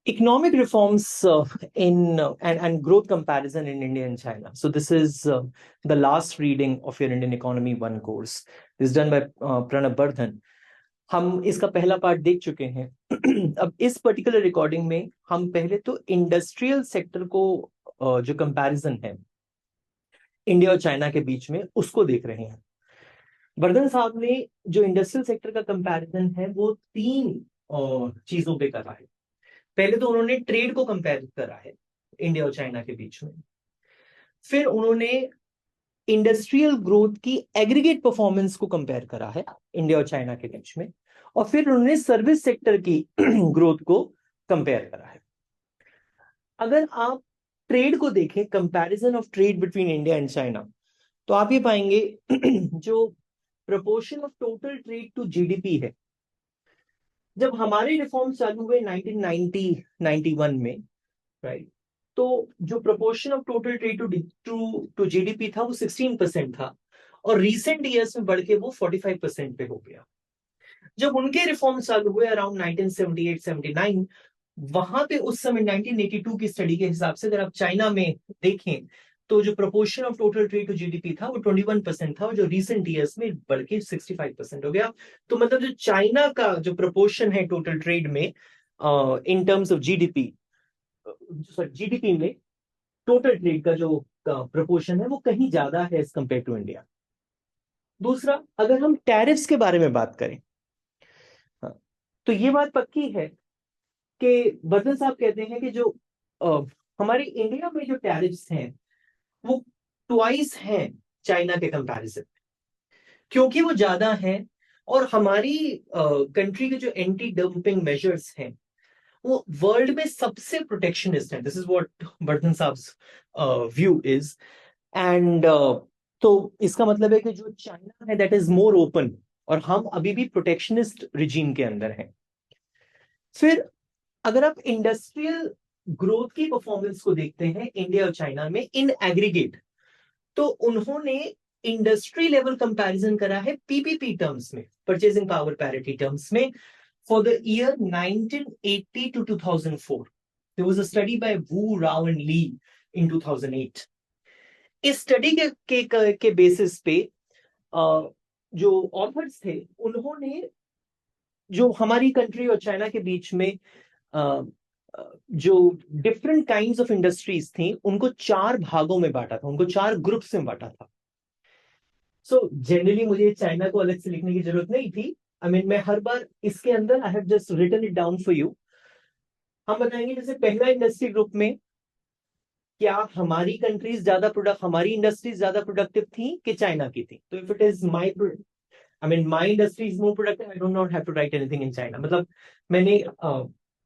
Economic reforms and growth comparison in India and China. So this is the last reading of your Indian Economy 1 course. This is done by Pranab Bardhan. हम इसका पहला part देख चुके हैं। अब इस particular recording में हम पहले तो इंडस्ट्रियल सेक्टर को जो कंपैरिजन है इंडिया और चाइना के बीच में उसको देख रहे हैं। बर्धन साहब ने जो इंडस्ट्रियल सेक्टर का कंपैरिजन है वो 3 चीजों पे करा है। पहले तो उन्होंने ट्रेड को कंपेयर करा है इंडिया और चाइना के बीच में, फिर उन्होंने इंडस्ट्रियल ग्रोथ की एग्रीगेट परफॉर्मेंस को कंपेयर करा है इंडिया और चाइना के बीच में, और फिर उन्होंने सर्विस सेक्टर की ग्रोथ को कंपेयर करा है। अगर आप ट्रेड को देखें, comparison of trade between India and China, तो आप ये पाएंगे जो proportion of total trade to GDP है, जब हमारे रिफॉर्म्स चालू हुए 1990-91 में, राइट, तो जो proportion of total trade to GDP था वो 16% था, और रीसेंट ईयर्स में बढ़ के वो 45% पे हो गया। जब उनके रिफॉर्म्स चालू हुए अराउंड 1978-79, वहां पे उस समय 1982 की स्टडी के हिसाब से अगर आप चाइना में देखें तो जो proportion of total trade to GDP था वो 21% था, और जो रीसेंट ईयर्स में बढ़ के 65% हो गया। तो मतलब जो चाइना का जो प्रोपोर्शन है टोटल ट्रेड में इन टर्म्स ऑफ जीडीपी में टोटल ट्रेड का जो प्रोपोर्शन है वो कहीं ज्यादा है एज कंपेयर टू इंडिया। दूसरा, अगर हम टैरिफ्स के बारे में बात करें, तो ये बात पक्की है कि बर्धन साहब कहते हैं कि जो हमारे इंडिया में जो टैरिफ्स हैं वो ट्वाइस हैं चाइना के कंपैरिजन में, क्योंकि वो ज्यादा हैं, और हमारी कंट्री के जो एंटी डंपिंग मेजर्स हैं वो वर्ल्ड में सबसे प्रोटेक्शनिस्ट है। दिस इज व्हाट बर्धन साहब व्यू इज, एंड तो इसका मतलब है कि जो चाइना है दैट इज मोर ओपन, और हम अभी भी प्रोटेक्शनिस्ट रिजीम के अंदर हैं। फिर अगर आप इंडस्ट्रियल ग्रोथ की परफॉर्मेंस को देखते हैं इंडिया और चाइना में इन एग्रीगेट, तो उन्होंने इंडस्ट्री लेवल कंपैरिजन करा है पीपीपी टर्म्स में, परचेजिंग पावर पैरिटी टर्म्स में, for the year 1980 to 2004. There was a study by Wu, Rao and Lee in 2008. इस स्टडी के बेसिस पे जो ऑथर्स थे उन्होंने जो हमारी कंट्री और चाइना के बीच में जो डिफरेंट काइंड्स ऑफ इंडस्ट्रीज थी उनको 4 भागों में बांटा था, उनको 4 ग्रुप्स में बांटा था। सो जनरली मुझे चाइना को अलग से लिखने की जरूरत नहीं थी। मैं हर बार इसके अंदर I have just written it down for you. हम बताएंगे जैसे पहला इंडस्ट्री ग्रुप में क्या हमारी इंडस्ट्रीज ज्यादा प्रोडक्टिव थी कि चाइना की थी। तो if it is my industry is more productive, I don't not have to write anything in China. मतलब मैंने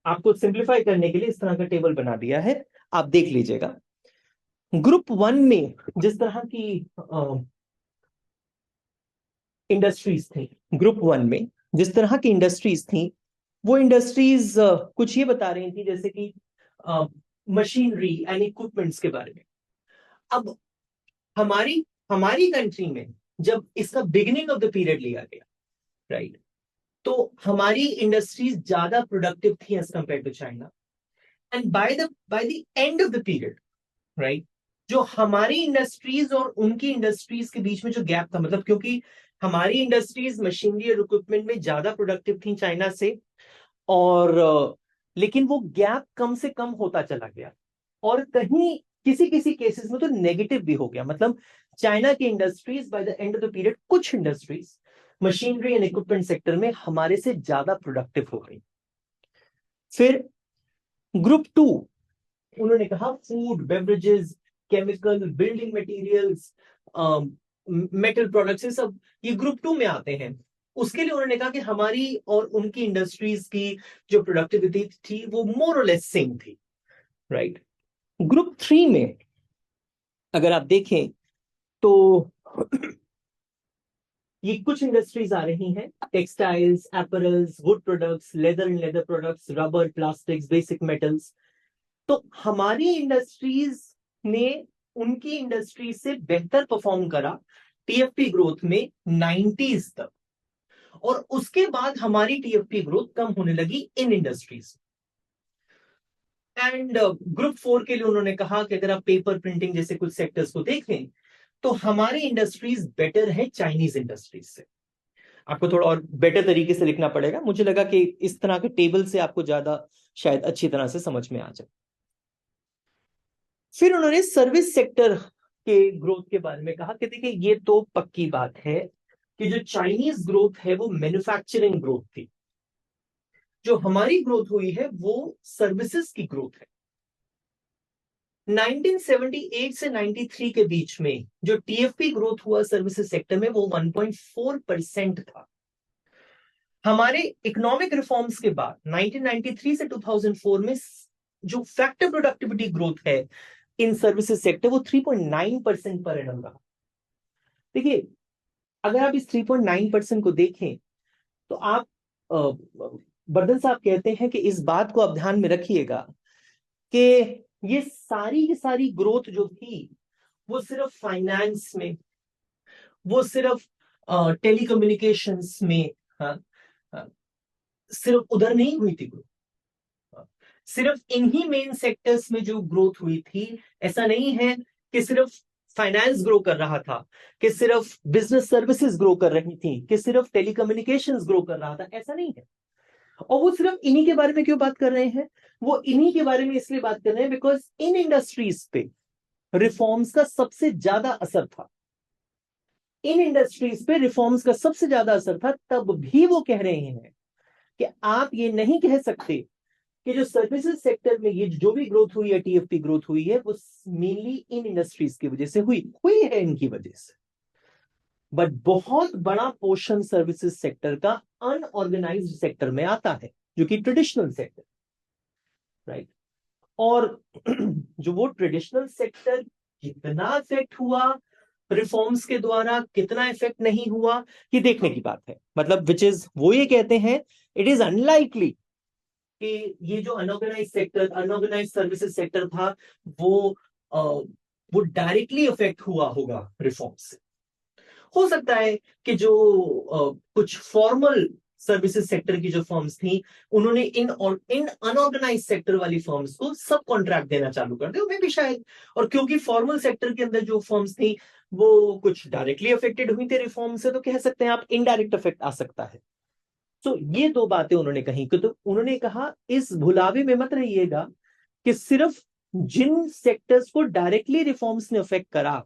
आपको सिंप्लीफाई करने के लिए इस तरह का टेबल बना दिया है, आप देख लीजिएगा। ग्रुप 1 में जिस तरह की इंडस्ट्रीज थी, ग्रुप 1 में जिस तरह की इंडस्ट्रीज थी वो इंडस्ट्रीज कुछ ये बता रही थी जैसे कि मशीनरी एंड इक्विपमेंट्स के बारे में। अब हमारी कंट्री में जब इसका बिगिनिंग ऑफ द पीरियड लिया गया, राइट, तो हमारी इंडस्ट्रीज ज्यादा प्रोडक्टिव थी as compare to China, and by the end of the period, right, जो हमारी इंडस्ट्रीज और उनकी इंडस्ट्रीज के बीच में जो गैप था, मतलब क्योंकि हमारी इंडस्ट्रीज मशीनरी और इक्विपमेंट में ज्यादा प्रोडक्टिव थी चाइना से, और लेकिन वो गैप कम से कम होता चला गया, और कहीं किसी केसेस में तो नेगेटिव भी हो गया। मतलब चाइना की industries by the end of the period, कुछ industries machinery and equipment sector में हमारे से ज्यादा प्रोडक्टिव हो गई। फिर ग्रुप 2 उन्होंने कहा food, beverages, chemical, building materials, metal products, ये ग्रुप 2 में आते हैं। उसके लिए उन्होंने कहा कि हमारी और उनकी इंडस्ट्रीज की जो प्रोडक्टिविटी थी वो मोर और लेस सेम थी, राइट। ग्रुप 3 में अगर आप देखें तो ये कुछ इंडस्ट्रीज आ रही हैं, textiles, apparels, wood products, leather and leather products, rubber, plastics, basic metals. तो हमारी इंडस्ट्रीज ने उनकी इंडस्ट्री से बेहतर परफॉर्म करा टीएफपी ग्रोथ में 90s तक, और उसके बाद हमारी टीएफपी ग्रोथ कम होने लगी इन इंडस्ट्रीज। एंड ग्रुप 4 के लिए उन्होंने कहा कि अगर आप पेपर प्रिंटिंग जैसे कुछ सेक्टर्स को देखें तो हमारी इंडस्ट्रीज बेटर है चाइनीज इंडस्ट्रीज से। आपको थोड़ा और बेटर तरीके से लिखना पड़ेगा, मुझे लगा कि इस तरह के टेबल से आपको ज्यादा शायद अच्छी तरह से समझ में आ जाए। फिर उन्होंने सर्विस सेक्टर के ग्रोथ के बारे में कहा कि देखिए ये तो पक्की बात है कि जो चाइनीज ग्रोथ है वो मैन्युफैक्चरिंग ग्रोथ थी, जो हमारी ग्रोथ हुई है वो सर्विसेज की ग्रोथ है। 1978 से 93 के बीच में जो टीएफपी ग्रोथ हुआ सर्विसेज सेक्टर में वो 1.4% था। हमारे इकोनॉमिक रिफॉर्म्स के बाद 1993 से 2004 में जो फैक्टर प्रोडक्टिविटी ग्रोथ है इन सर्विसेज सेक्टर वो 3.9% पर एनम रहा। देखिए अगर आप इस 3.9% को देखें तो आप बर्दन साहब कहते हैं कि इस बात को आप ध्यान में रखिएगा कि ये सारी की सारी ग्रोथ जो थी वो सिर्फ फाइनेंस में, वो सिर्फ टेलीकम्युनिकेशंस में, हाँ, सिर्फ उधर नहीं हुई थी ग्रोथ। सिर्फ इन्हीं मेन सेक्टर्स में जो ग्रोथ हुई थी, ऐसा नहीं है कि सिर्फ फाइनेंस ग्रो कर रहा था, कि सिर्फ बिजनेस सर्विसेज ग्रो कर रही थी, कि सिर्फ टेलीकम्युनिकेशंस ग्रो कर रहा था, ऐसा नहीं है। और वो सिर्फ इन्हीं के बारे में क्यों बात कर रहे हैं? वो इन्हीं के बारे में इसलिए बात कर रहे हैं बिकॉज इन इंडस्ट्रीज पे रिफॉर्म्स का सबसे ज्यादा असर था। इन इंडस्ट्रीज पे रिफॉर्म्स का सबसे ज्यादा असर था, तब भी वो कह रहे हैं कि आप ये नहीं कह सकते कि जो सर्विसेज सेक्टर में ये जो भी ग्रोथ हुई है, टीएफपी ग्रोथ हुई है, वो मेनली इन इंडस्ट्रीज की वजह से हुई है इनकी वजह से। बट बहुत बड़ा पोर्शन सर्विसेज सेक्टर का अनऑर्गेनाइज्ड सेक्टर में आता है, जो कि ट्रेडिशनल सेक्टर, राइट। और जो वो ट्रेडिशनल सेक्टर कितना इफेक्ट हुआ रिफॉर्म्स के द्वारा, कितना इफेक्ट नहीं हुआ, ये देखने की बात है। मतलब विच इज वो ये कहते हैं इट इज अनलाइकली कि ये जो unorganise sector, unorganise services sector था वो वो डायरेक्टली इफेक्ट हुआ होगा रिफॉर्म्स से। हो सकता है कि जो कुछ फॉर्मल सर्विसेज सेक्टर की जो फर्म्स थी उन्होंने इन अनऑर्गेनाइज सेक्टर वाली फर्म्स को सब कॉन्ट्रैक्ट देना चालू कर दिया, मैं भी शायद। और क्योंकि फॉर्मल सेक्टर के अंदर जो फर्म्स थी वो कुछ डायरेक्टली अफेक्टेड हुई थी रिफॉर्म से, तो कह सकते हैं आप इनडायरेक्ट इफेक्ट आ सकता है। तो ये दो बातें उन्होंने कही कि तो उन्होंने कहा इस भुलावे में मत रहिएगा कि सिर्फ जिन सेक्टर्स को डायरेक्टली रिफॉर्म्स ने अफेक्ट करा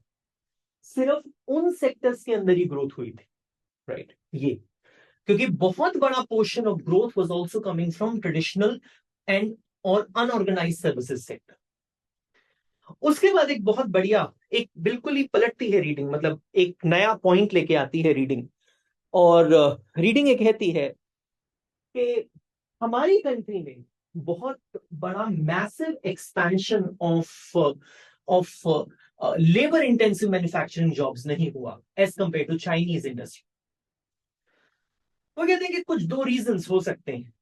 सिर्फ उन सेक्टर्स के अंदर ही ग्रोथ हुई थी, राइट। ये क्योंकि बहुत बड़ा portion of growth was also coming from traditional and और अनऑर्गेनाइज्ड सर्विसेज सेक्टर। उसके बाद एक बहुत बढ़िया, एक बिल्कुल ही पलटती है रीडिंग, मतलब एक नया पॉइंट लेके आती है रीडिंग। और रीडिंग ये कहती है कि हमारी कंट्री में बहुत बड़ा massive expansion of of labour intensive manufacturing jobs नहीं हुआ as compare to Chinese industry. वो कहते हैं कि कुछ दो रीजंस हो सकते हैं।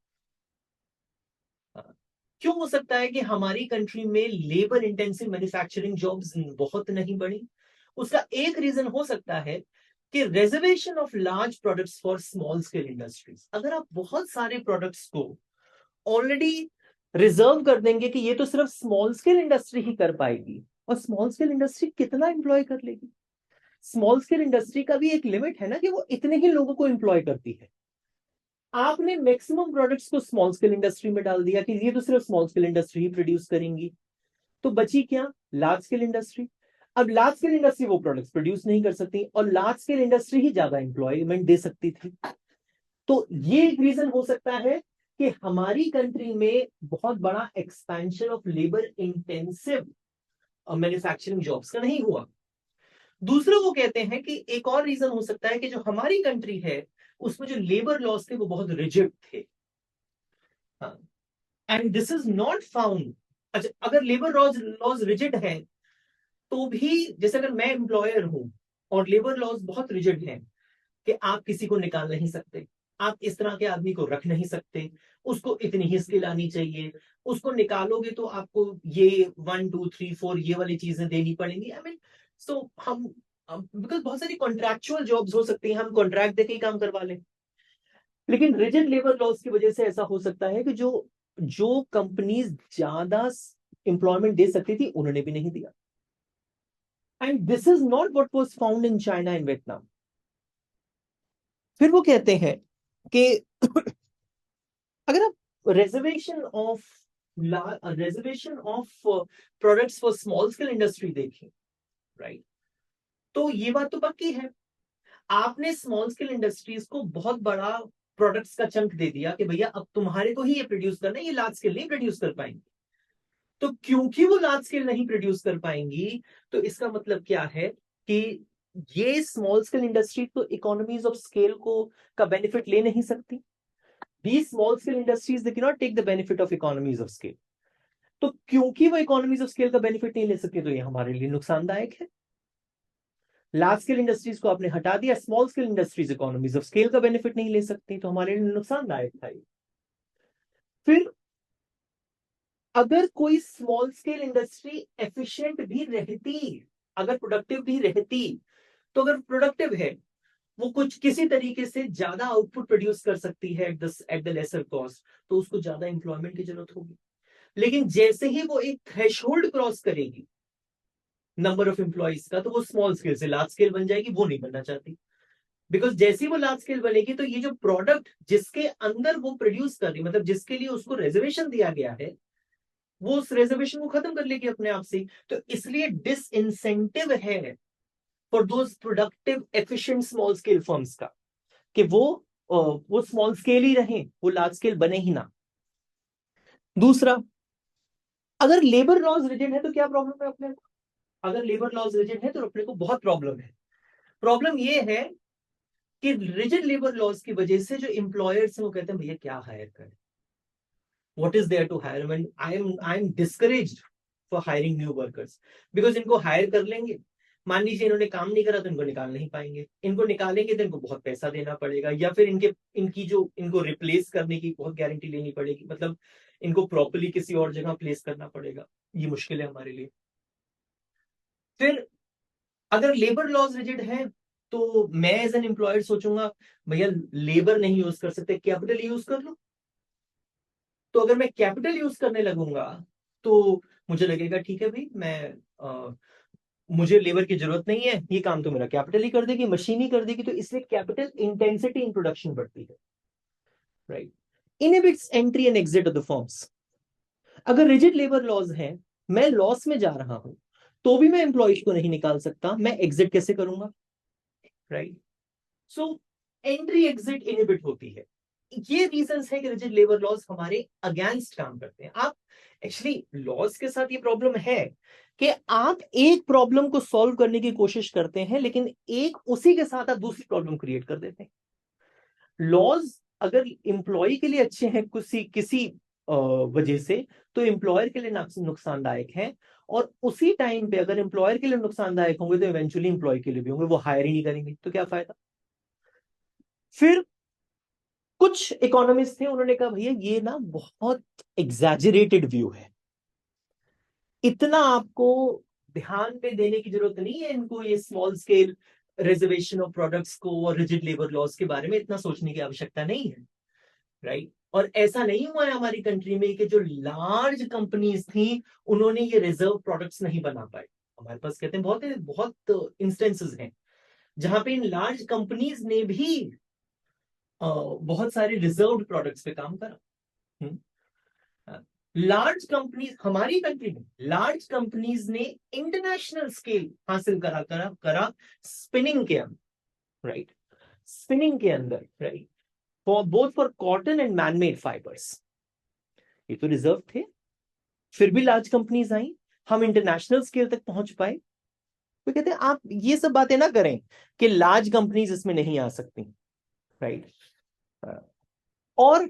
क्यों हो सकता है कि हमारी कंट्री में लेबर इंटेंसिव मैन्युफैक्चरिंग जॉब्स बहुत नहीं बढ़ी? उसका एक रीजन हो सकता है कि reservation of large products for small scale industries. अगर आप बहुत सारे प्रोडक्ट्स को ऑलरेडी रिजर्व कर देंगे कि ये तो सिर्फ स्मॉल स्केल इंडस्ट्री ही कर पाएगी, और स्मॉल स्केल इंडस्ट्री कितना एम्प्लॉय कर लेगी? स्मॉल स्केल इंडस्ट्री का भी एक लिमिट है ना कि वो इतने ही लोगों को एम्प्लॉय करती है। आपने मैक्सिमम प्रोडक्ट्स को स्मॉल स्केल इंडस्ट्री में डाल दिया कि ये तो सिर्फ स्मॉल स्केल इंडस्ट्री ही प्रोड्यूस करेंगी, तो बची क्या? Large scale industry. अब लार्ज स्केल इंडस्ट्री वो प्रोडक्ट्स प्रोड्यूस नहीं कर सकती, और लार्ज स्केल इंडस्ट्री ही ज्यादा एम्प्लॉयमेंट दे सकती थी। तो ये एक रीजन हो सकता है कि हमारी कंट्री में बहुत बड़ा expansion of labour intensive manufacturing jobs का नहीं हुआ। दूसरा वो कहते हैं कि एक और रीजन हो सकता है कि जो हमारी कंट्री है उसमें जो लेबर लॉज थे वो बहुत रिजिड थे, and this is not found. अच्छा, अगर लेबर लॉज रिजिड है तो भी, जैसे अगर मैं एम्प्लॉयर हूं और लेबर लॉज बहुत रिजिड हैं कि आप किसी को निकाल नहीं सकते, आप इस तरह के आदमी को रख नहीं सकते, उसको इतनी ही स्किल आनी चाहिए, उसको निकालोगे तो आपको ये 1 2 3 4 ये वाली चीजें देनी पड़ेंगी। आई मीन सो हम बिकॉज बहुत सारी कॉन्ट्रैक्चुअल जॉब्स हो सकती हैं, हम कॉन्ट्रैक्ट देके ही काम करवा लें। लेकिन रिजिड लेबर लॉज की वजह से ऐसा हो सकता है कि जो जो कंपनीज ज्यादा एम्प्लॉयमेंट दे सकती थी उन्होंने भी नहीं दिया। And this is not what was found in China and Vietnam. फिर वो कहते हैं कि अगर आप reservation of products for small scale industry देखें, राइट, तो ये बात तो पक्की है, आपने स्मॉल स्केल इंडस्ट्रीज को बहुत बड़ा प्रोडक्ट्स का चंक दे दिया कि भैया अब तुम्हारे को ही ये प्रोड्यूस करना है, ये लार्ज स्केल नहीं प्रोड्यूस कर पाएंगे। तो क्योंकि वो लार्ज स्केल नहीं प्रोड्यूस कर पाएंगी, तो इसका मतलब क्या है कि ये स्मॉल स्केल इंडस्ट्री तो इकोनॉमीज ऑफ स्केल को का बेनिफिट ले नहीं सकती। These small scale industries, they cannot take the benefit of economies of scale. तो क्योंकि वो इकोनॉमीज ऑफ स्केल का बेनिफिट नहीं ले सकते, तो ये हमारे लिए नुकसानदायक है। लार्ज स्केल इंडस्ट्रीज को आपने हटा दिया, small scale industries economies of scale का बेनिफिट नहीं ले सकती, तो हमारे लिए नुकसानदायक था। फिर अगर कोई स्मॉल स्केल इंडस्ट्री एफिशिएंट भी रहती, अगर प्रोडक्टिव भी रहती, तो अगर प्रोडक्टिव है, वो कुछ किसी तरीके से ज्यादा आउटपुट प्रोड्यूस कर सकती है एट द लेसर कॉस्ट, तो उसको ज्यादा एम्प्लॉयमेंट की जरूरत होगी। लेकिन जैसे ही वो एक थ्रेशोल्ड क्रॉस करेगी नंबर ऑफ एम्प्लॉइज का, तो वो स्मॉल स्केल से लार्ज स्केल बन जाएगी, वो नहीं बनना चाहती। बिकॉज जैसे ही वो लार्ज स्केल बनेगी, तो ये जो प्रोडक्ट जिसके अंदर वो प्रोड्यूस कर रही, मतलब जिसके लिए उसको रिजर्वेशन दिया गया है, वो उस रिजर्वेशन को खत्म कर लेगी अपने आप से। तो इसलिए डिसइंसेंटिव है for those productive efficient small scale firms का कि वो स्मॉल स्केल ही रहे, वो लार्ज स्केल बने ही ना। दूसरा, अगर लेबर लॉज रिजिड है तो क्या प्रॉब्लम है अपने को? अगर लेबर लॉज रिजिड है तो अपने को बहुत प्रॉब्लम है। प्रॉब्लम ये है कि रिजिड लेबर लॉज की वजह से जो एम्प्लॉयर्स हैं वो कहते हैं भैया क्या हायर करें, what is there to hire, and I am discouraged for hiring new workers. Because इनको हायर कर लेंगे, मान लीजिए इन्होंने काम नहीं करा तो इनको निकाल नहीं पाएंगे, इनको निकालेंगे तो इनको बहुत पैसा देना पड़ेगा, या फिर इनको रिप्लेस करने की बहुत गारंटी लेनी पड़ेगी, मतलब इनको प्रॉपरली किसी और जगह प्लेस करना पड़ेगा। ये मुश्किल है हमारे लिए। फिर अगर लेबर लॉज रिजिड है, तो मैं एज एन एम्प्लॉयर सोचूंगा भैया लेबर नहीं यूज कर सकते, कैपिटल यूज कर लो। तो अगर मैं कैपिटल यूज करने लगूंगा, तो मुझे लगेगा ठीक है भाई, मुझे लेबर की जरूरत नहीं है, ये काम तो मेरा कैपिटल ही कर देगी, मशीन ही कर देगी। तो इसलिए कैपिटल इंटेंसिटी इन प्रोडक्शन बढ़ती है, right, inhibits entry and exit of the firms. अगर रिजिड लेबर लॉज है, मैं लॉस में जा रहा हूं, तो भी मैं एम्प्लॉयज को नहीं निकाल सकता, मैं एग्जिट कैसे करूंगा, right. So entry exit inhibit होती है। ये रीजंस है कि रिजिड लेबर लॉज हमारे अगेंस्ट काम करते हैं। आप एक्चुअली लॉज के साथ ये प्रॉब्लम है कि आप एक प्रॉब्लम को सॉल्व करने की कोशिश करते हैं, लेकिन उसी के साथ आप दूसरी प्रॉब्लम क्रिएट कर देते हैं। लॉज अगर एम्प्लॉय के लिए अच्छे हैं किसी किसी वजह से, तो एम्प्लॉयर के लिए नुकसानदायक है, और उसी टाइम पे अगर एम्प्लॉयर के लिए नुकसानदायक होंगे तो इवेंचुअली एम्प्लॉय के लिए भी होंगे, वो हायर ही नहीं करेंगे, तो क्या फायदा। फिर कुछ इकोनॉमिस्ट थे, उन्होंने कहा भैया ये ना बहुत एग्जैजरेटेड व्यू है, इतना आपको ध्यान पे देने की जरूरत नहीं है, इनको ये small scale reservation of products को और रिजिड लेबर लॉज के बारे में इतना सोचने की आवश्यकता नहीं है, राइट। और ऐसा नहीं हुआ है हमारी कंट्री में कि जो लार्ज कंपनीज थी उन्होंने ये रिजर्व प्रोडक्ट्स नहीं बना पाए। हमारे पास कहते हैं बहुत बहुत इंस्टेंसेस हैं जहां पे इन लार्ज कंपनीज ने भी बहुत सारे रिजर्व्ड प्रोडक्ट्स पे काम करा। लार्ज कंपनीज हमारी कंट्री में, लार्ज कंपनीज ने इंटरनेशनल स्केल हासिल करा करा करा स्पिनिंग के अंदर, राइट, स्पिनिंग के अंदर, right, for both for cotton and manmade fibres. ये तो रिजर्व थे, फिर भी लार्ज कंपनीज आई, हम इंटरनेशनल स्केल तक पहुंच पाए। तो कहते हैं आप ये सब बातें ना करें कि लार्ज कंपनीज इसमें नहीं आ सकती, राइट। और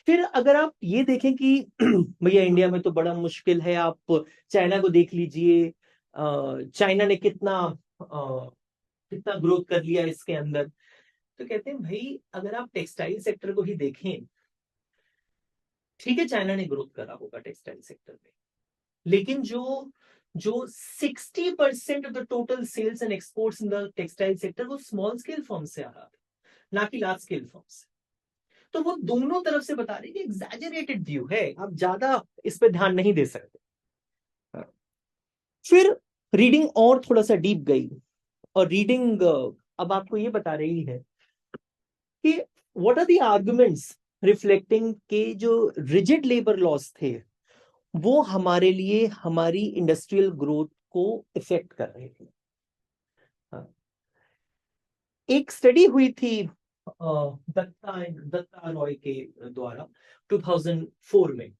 फिर अगर आप ये देखें कि भैया इंडिया में तो बड़ा मुश्किल है, आप चाइना को देख लीजिए, चाइना ने कितना ग्रोथ कर लिया इसके अंदर। तो कहते हैं भाई अगर आप टेक्सटाइल सेक्टर को ही देखें, ठीक है चाइना ने ग्रोथ करा होगा टेक्सटाइल सेक्टर में, लेकिन जो जो 60% of the total sales and exports in the textile sector वो स्मॉल स्केल फर्म से आ रहा था, ना कि लार्ज स्केल फर्म से। तो वो दोनों तरफ से बता रहे कि एग्जैजरेटेड व्यू है, आप ज्यादा इस पे ध्यान नहीं दे सकते। हाँ। फिर रीडिंग और थोड़ा सा डीप गई, और रीडिंग अब आपको ये बता रही है कि what are the arguments reflecting के जो रिजिड लेबर लॉस थे वो हमारे लिए हमारी इंडस्ट्रियल ग्रोथ को इफेक्ट कर रहे थे। हाँ। एक स्टडी हुई थी दत्ता रॉय के द्वारा 2004 में।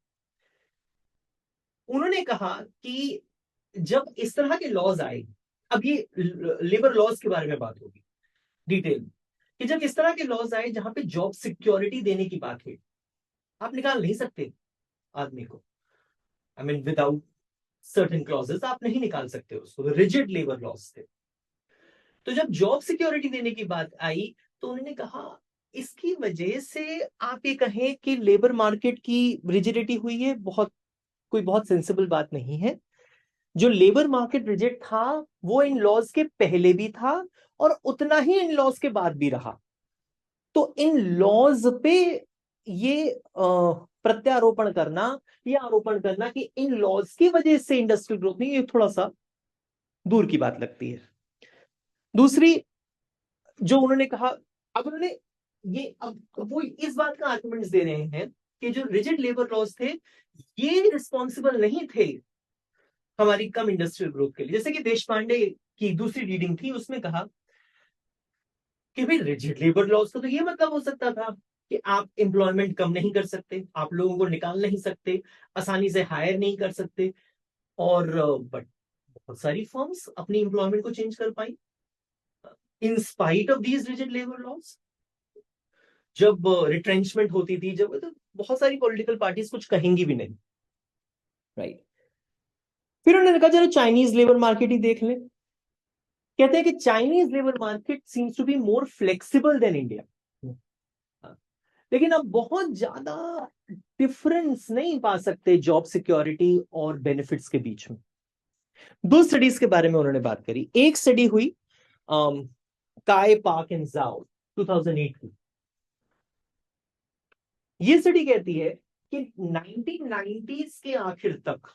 उन्होंने कहा कि जब इस तरह के लॉज आए, अब ये लेबर लॉज के बारे में बात होगी डिटेल में, कि जब इस तरह के लॉज आए जहां पे जॉब सिक्योरिटी देने की बात हुई, आप निकाल नहीं सकते आदमी को, I mean without certain clauses आप नहीं निकाल सकते उसको, रिजिड लेबर लॉज थे। तो जब जॉब सिक्योरिटी देने की बात आई तो उन्होंने कहा इसकी वजह से आप ये कहें कि लेबर मार्केट की रिजिडिटी हुई है, कोई बहुत सेंसिबल बात नहीं है। जो लेबर मार्केट रिजिड था वो इन लॉज के पहले भी था और उतना ही इन लॉज के बाद भी रहा। तो इन लॉज पे ये प्रत्यारोपण करना, ये आरोपण करना कि इन लॉज की वजह से इंडस्ट्रियल ग्रोथ नहीं, ये थोड़ा सा दूर की बात लगती है। दूसरी जो उन्होंने कहा, अब उन्होंने ये अब वो इस बात का आर्गुमेंट्स दे रहे हैं कि जो रिजिड लेबर लॉज थे ये रिस्पॉन्सिबल नहीं थे हमारी कम इंडस्ट्रियल ग्रोथ के लिए। जैसे कि देश पांडे की दूसरी रीडिंग थी, उसमें कहा कि भाई रिजिड लेबर लॉज का तो ये मतलब हो सकता था कि आप एम्प्लॉयमेंट कम नहीं कर सकते, आप लोगों को निकाल नहीं सकते, आसानी से हायर नहीं कर सकते, और बट बहुत सारी फर्म्स अपनी एम्प्लॉयमेंट को चेंज कर पाई in spite of these rigid labour laws. जब रिट्रेंचमेंट होती थी, जब तो बहुत सारी पॉलिटिकल पार्टीज कुछ कहेंगी भी नहीं, राइट। फिर उन्होंने कहा चलो चाइनीज लेबर मार्केट ही देख लें। कहते हैं कि Chinese labour market seems to be more flexible than India. लेकिन अब बहुत ज्यादा डिफरेंस नहीं पा सकते जॉब सिक्योरिटी और बेनिफिट्स के बीच में। दो स्टडीज के बारे में उन्होंने बात करी। एक स्टडी हुई काय पाक एंड जाओ 2008 की। ये स्टडी कहती है कि 1990s के आखिर तक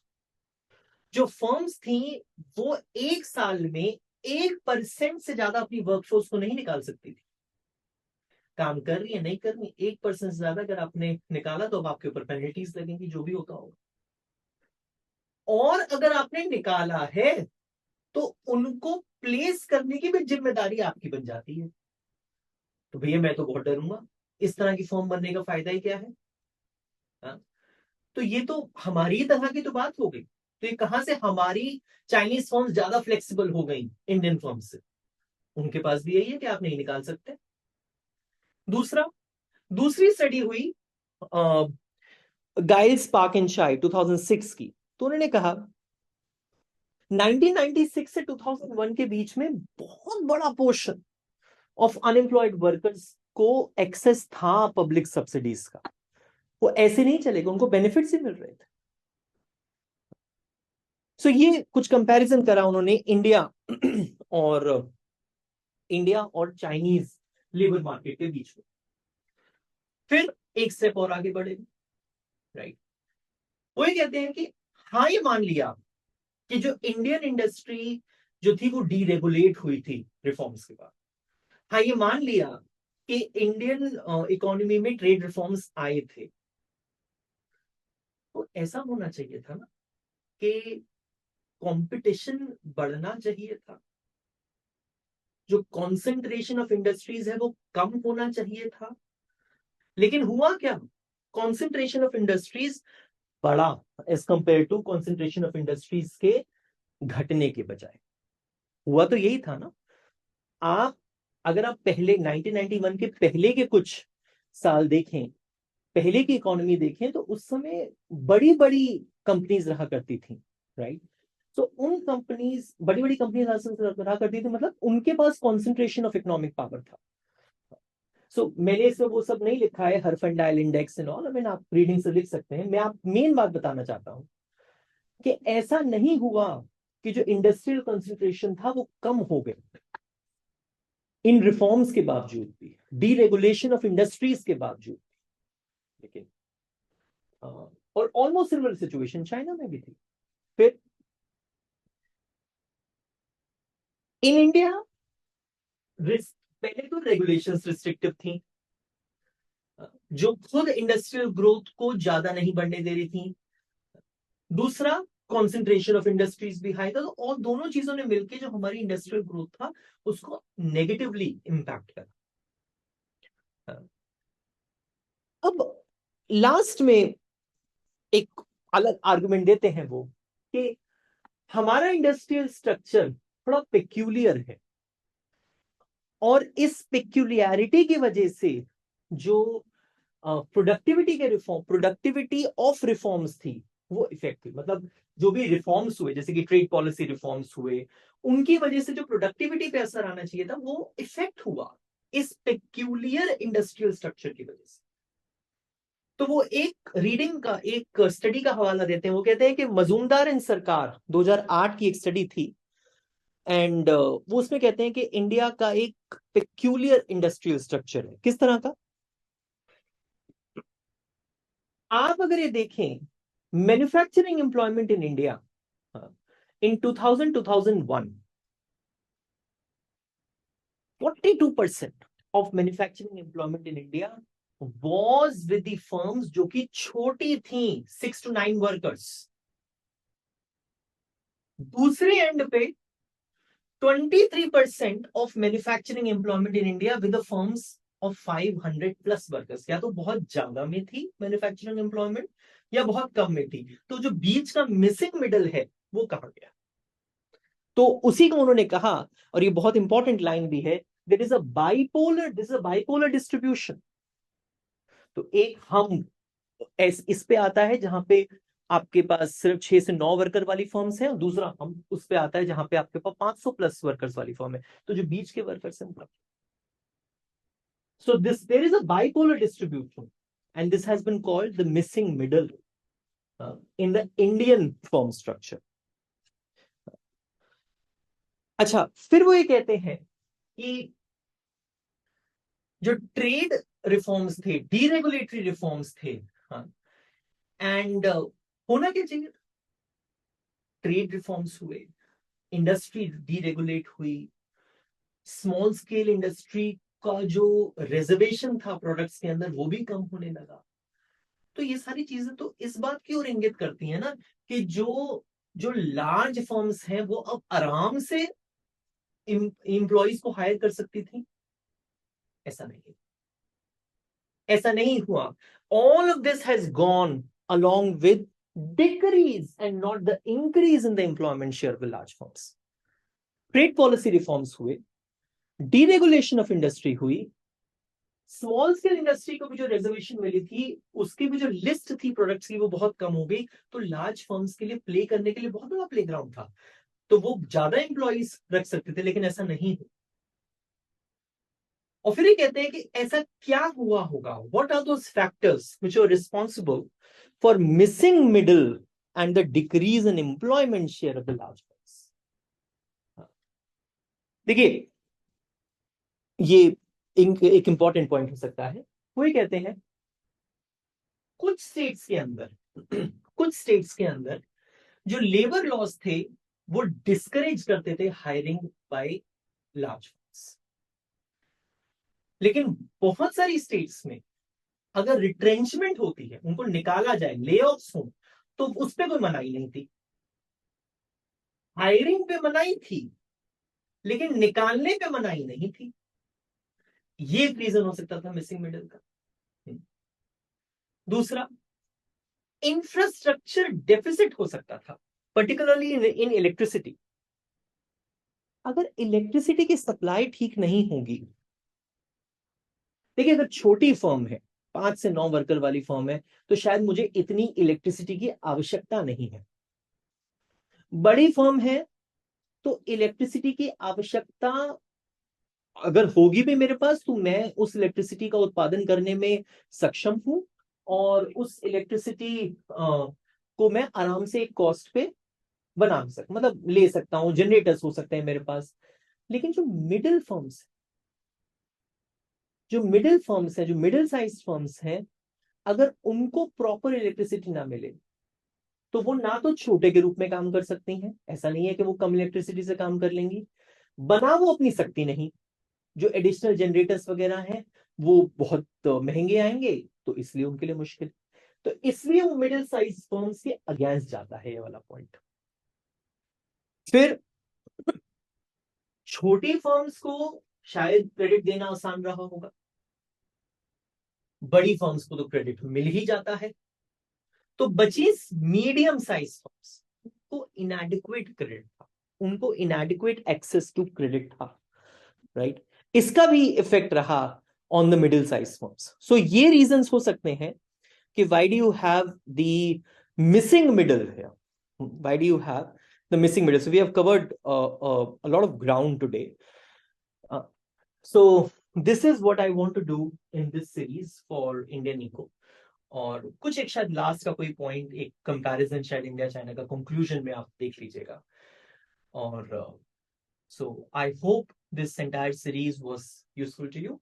जो फर्म्स थी वो एक साल में 1% से ज्यादा अपनी वर्कफोर्स को नहीं निकाल सकती थी। काम कर रही है नहीं कर रही, 1% से ज्यादा अगर आपने निकाला तो अब आपके ऊपर पेनल्टीज लगेंगी, जो भी होता होगा। और अगर आपने निकाला है तो उनको प्लेस करने की भी जिम्मेदारी आपकी बन जाती है। तो भैया मैं तो बहुत डरूंगा, इस तरह की फॉर्म बनने का फायदा ही क्या है? हाँ? तो ये तो हमारी ही तरह की तो बात हो गई। तो ये कहां से हमारी चाइनीज फॉर्म्स ज्यादा फ्लेक्सिबल हो गई इंडियन फॉर्म्स से? उनके पास भी यही है कि आप नहीं निकाल सकते। दूसरी स्टडी हुई गाइल्स पार्क एंड शाई 2006 की। तो उन्होंने कहा 1996 से 2001 के बीच में बहुत बड़ा पोर्शन ऑफ अनएम्प्लॉयड वर्कर्स को एक्सेस था पब्लिक सब्सिडीज का। वो ऐसे नहीं चलेगा, उनको बेनिफिट्स ही मिल रहे थे। सो ये कुछ कंपैरिजन करा उन्होंने और इंडिया और चाइनीज लेबर मार्केट के बीच में। फिर एक स्टेप और आगे बढ़े, राइट। वो ये कहते हैं कि हाँ ये मान लिया कि जो इंडियन इंडस्ट्री जो थी वो डीरेगुलेट हुई थी रिफॉर्म्स के बाद। हाँ ये मान लिया कि इंडियन इकोनॉमी में ट्रेड रिफॉर्म्स आए थे। तो ऐसा होना चाहिए था ना कि कंपटीशन बढ़ना चाहिए था, जो कॉन्सेंट्रेशन ऑफ इंडस्ट्रीज है वो कम होना चाहिए था। लेकिन हुआ क्या? कॉन्सेंट्रेशन ऑफ इंडस्ट्रीज बढ़ा as compare to concentration of industries के घटने के बजाय। हुआ तो यही था ना। आप अगर आप पहले 1991 के पहले के कुछ साल देखें, पहले की इकोनॉमी देखें, तो उस समय बड़ी बड़ी कंपनीज रहा करती थी, राइट। तो उन कंपनीज, बड़ी बड़ी कंपनीज रहा करती थी, मतलब उनके पास कॉन्सेंट्रेशन ऑफ इकोनॉमिक पावर था। मैंने इसमें वो सब नहीं लिखा है, Herfindahl index and all, I mean आप रीडिंग से लिख सकते हैं। मैं आप मेन बात बताना चाहता हूं कि ऐसा नहीं हुआ कि जो इंडस्ट्रियल कंसंट्रेशन था वो कम हो गया इन रिफॉर्म्स के बावजूद भी, डीरेगुलेशन ऑफ इंडस्ट्रीज के बावजूद। लेकिन और ऑलमोस्ट सिमिलर सिचुएशन चाइना में भी थी। फिर इन इंडिया पहले तो रेगुलेशंस रिस्ट्रिक्टिव थी, जो खुद इंडस्ट्रियल ग्रोथ को ज्यादा नहीं बढ़ने दे रही थी। दूसरा, कॉन्सेंट्रेशन ऑफ इंडस्ट्रीज भी हाई था। तो और दोनों चीजों ने मिलकर जो हमारी इंडस्ट्रियल ग्रोथ था उसको नेगेटिवली इंपैक्ट करा। अब लास्ट में एक अलग आर्गुमेंट देते हैं वो कि हमारा इंडस्ट्रियल स्ट्रक्चर थोड़ा पेक्यूलियर है, और इस पेक्यूलियरिटी की वजह से जो प्रोडक्टिविटी ऑफ रिफॉर्म्स थी वो इफेक्टिव, मतलब जो भी रिफॉर्म्स हुए जैसे कि ट्रेड पॉलिसी रिफॉर्म्स हुए, उनकी वजह से जो प्रोडक्टिविटी पे असर आना चाहिए था वो इफेक्ट हुआ इस पेक्यूलियर इंडस्ट्रियल स्ट्रक्चर की वजह से। तो वो एक रीडिंग का, एक स्टडी का हवाला देते हैं। वो कहते हैं कि मजूमदार एंड सरकार 2008 की एक स्टडी थी, एंड वो उसमें कहते हैं कि इंडिया का एक पेक्यूलियर इंडस्ट्रियल स्ट्रक्चर है। किस तरह का? आप अगर ये देखें, manufacturing employment in India in 2000-2001, 42% of manufacturing employment in India was with the firms जो कि छोटी थी, 6 to 9 वर्कर्स। दूसरे एंड पे 23% of manufacturing employment in India with the firms of 500 plus workers. या तो बहुत ज्यादा में थी मैन्युफैक्चरिंग एम्प्लॉयमेंट या बहुत कम में थी। तो जो बीच का मिसिंग मिडल है वो कहां गया? तो उसी को उन्होंने कहा, और ये बहुत इंपॉर्टेंट लाइन भी है, this is a bipolar distribution. तो एक हम इस पे आता है जहां पे आपके पास सिर्फ 6 से 9 वर्कर वाली फर्म्स है, और दूसरा हम उस पे आता है जहां पे आपके पास 500 प्लस वर्कर्स वाली फर्म है। तो जो बीच के वर्कर्स हैं, so there is a bipolar distribution, and this has been called the missing middle in the Indian firm structure. अच्छा, फिर वो ये कहते हैं कि जो ट्रेड रिफॉर्म्स थे, डीरेगुलेटरी रिफॉर्म्स थे, एंड होना क्या चाहिए? ट्रेड रिफॉर्म्स हुए, इंडस्ट्री डीरेगुलेट हुई, स्मॉल स्केल इंडस्ट्री का जो रिजर्वेशन था प्रोडक्ट्स के अंदर वो भी कम होने लगा। तो ये सारी चीजें तो इस बात की ओर इंगित करती है ना कि जो जो लार्ज फर्म्स हैं वो अब आराम से एम्प्लॉइज को हायर कर सकती थी। ऐसा नहीं हुआ। All of this has gone along with decrease and not the increase in the employment share of the large firms. Trade policy reforms हुए, deregulation of industry हुई, स्मॉल स्केल इंडस्ट्री को भी जो रिजर्वेशन मिली थी उसकी भी जो लिस्ट थी प्रोडक्ट्स की वो बहुत कम हो गई। तो लार्ज फर्म्स के लिए प्ले करने के लिए बहुत बड़ा प्लेग्राउंड था, तो वो ज्यादा एम्प्लॉइज रख सकते थे, लेकिन ऐसा नहीं हुआ। और फिर ये कहते हैं कि ऐसा क्या हुआ होगा, what are those factors which are responsible for missing middle and the decrease in employment share of the large firms. देखिए, ये एक इंपॉर्टेंट पॉइंट हो सकता है। वो ये कहते हैं कुछ स्टेट्स के अंदर कुछ स्टेट्स के अंदर जो लेबर लॉस थे वो डिस्करेज करते थे हायरिंग बाय लार्ज फर्म्स, लेकिन बहुत सारी स्टेट्स में अगर रिट्रेंचमेंट होती है, उनको निकाला जाए, ले ऑफ्स हो, तो उस पर कोई मनाही नहीं थी। हायरिंग पे मनाही थी लेकिन निकालने पे मनाही नहीं थी। ये एक रीजन हो सकता था मिसिंग मिडिल का। दूसरा, इंफ्रास्ट्रक्चर डेफिसिट हो सकता था, पर्टिकुलरली इन इलेक्ट्रिसिटी। अगर इलेक्ट्रिसिटी की सप्लाई ठीक नहीं होगी, देखिए अगर छोटी फर्म है, 5 से 9 वर्कर वाली फर्म है, तो शायद मुझे इतनी इलेक्ट्रिसिटी की आवश्यकता नहीं है। बड़ी फर्म है तो इलेक्ट्रिसिटी की आवश्यकता अगर होगी भी मेरे पास, तो मैं उस इलेक्ट्रिसिटी का उत्पादन करने में सक्षम हूं, और उस इलेक्ट्रिसिटी को मैं आराम से एक कॉस्ट पे बना सकता, मतलब ले सकता हूं, जनरेटर्स हो सकते हैं मेरे पास। लेकिन जो मिडिल फर्म्स है, जो मिडिल साइज फर्म्स हैं, अगर उनको प्रॉपर इलेक्ट्रिसिटी ना मिले तो वो ना तो छोटे के रूप में काम कर सकती हैं, ऐसा नहीं है कि वो कम इलेक्ट्रिसिटी से काम कर लेंगी, बना वो अपनी सकती नहीं, जो एडिशनल जनरेटर्स वगैरह हैं वो बहुत महंगे आएंगे, तो इसलिए उनके लिए मुश्किल। तो इसलिए वो मिडिल साइज फर्म्स के अगेंस्ट जाता है, ये वाला पॉइंट। फिर छोटी फर्म्स को शायद क्रेडिट देना आसान रहा होगा, बड़ी फर्म्स को तो क्रेडिट मिल ही जाता है, तो बची मीडियम साइज फर्म्स, उनको इनएडिक्वेट क्रेडिट था, उनको इनएडिक्वेट एक्सेस टू क्रेडिट था, राइट। इसका भी इफेक्ट रहा on the middle size firms. So ये रीजंस हो सकते हैं कि why do you have the missing middle here? Why do you have the missing middle? So we have covered a lot of ground today. Uh, so this is what I want to do in this series for Indian Eco. और कुछ एक शायद last का कोई point, एक comparison शायद India China का conclusion में आप देख लीजिएगा। और so I hope this entire series was useful to you,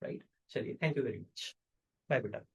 right? चलिए, thank you very much. Bye बेटा।